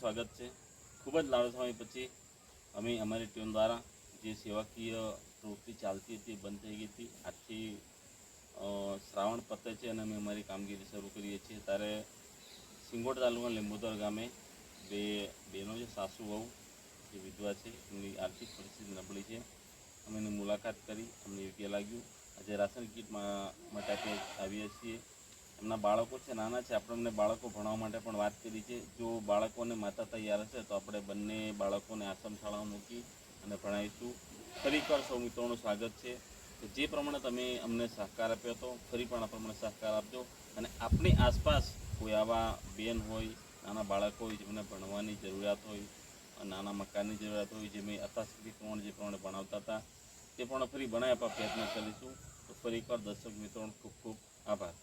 સ્વાગત છે। ખૂબ જ લાંબા સમય પછી અમે અમારી ટીમ દ્વારા જે સેવાકીય પ્રવૃત્તિ ચાલતી હતી બંધ થઈ ગઈ હતી। આજથી શ્રાવણ પતે છે અને અમે અમારી કામગીરી શરૂ કરીએ છીએ। ત્યારે સિંગોડ તાલુકા લીંબોદર ગામે બે બહેનો છે, સાસુ વહુ જે વિધવા છે, એમની આર્થિક પરિસ્થિતિ નબળી છે। અમે એની મુલાકાત કરી, અમને યોગ્ય લાગ્યું। આજે રાશન કીટ માટે આવીએ છીએ। એમના બાળકો છે, નાના છે, આપણે એમને બાળકો ભણવા માટે પણ વાત કરી છે। જો બાળકોને માતા તૈયાર હશે તો આપણે બંને બાળકોને આશ્રમ શાળામાં મૂકી અને ભણાવીશું। ફરી એકવાર સૌ મિત્રોનું સ્વાગત છે કે જે પ્રમાણે તમે અમને સહકાર આપ્યો હતો, ફરી પણ આ પ્રમાણે સહકાર આપજો। અને આપણી આસપાસ કોઈ આવા બેન હોય, નાના બાળકો હોય જેમને ભણવાની જરૂરિયાત હોય, નાના મકાનની જરૂરિયાત હોય, જે મેં યથાશક્તિ પ્રમાણે જે પ્રમાણે ભણાવતા હતા તે પણ ફરી ભણાવી આપવા પ્રયત્ન કરીશું। તો ફરી એકવાર દર્શક મિત્રોનો ખૂબ ખૂબ આભાર।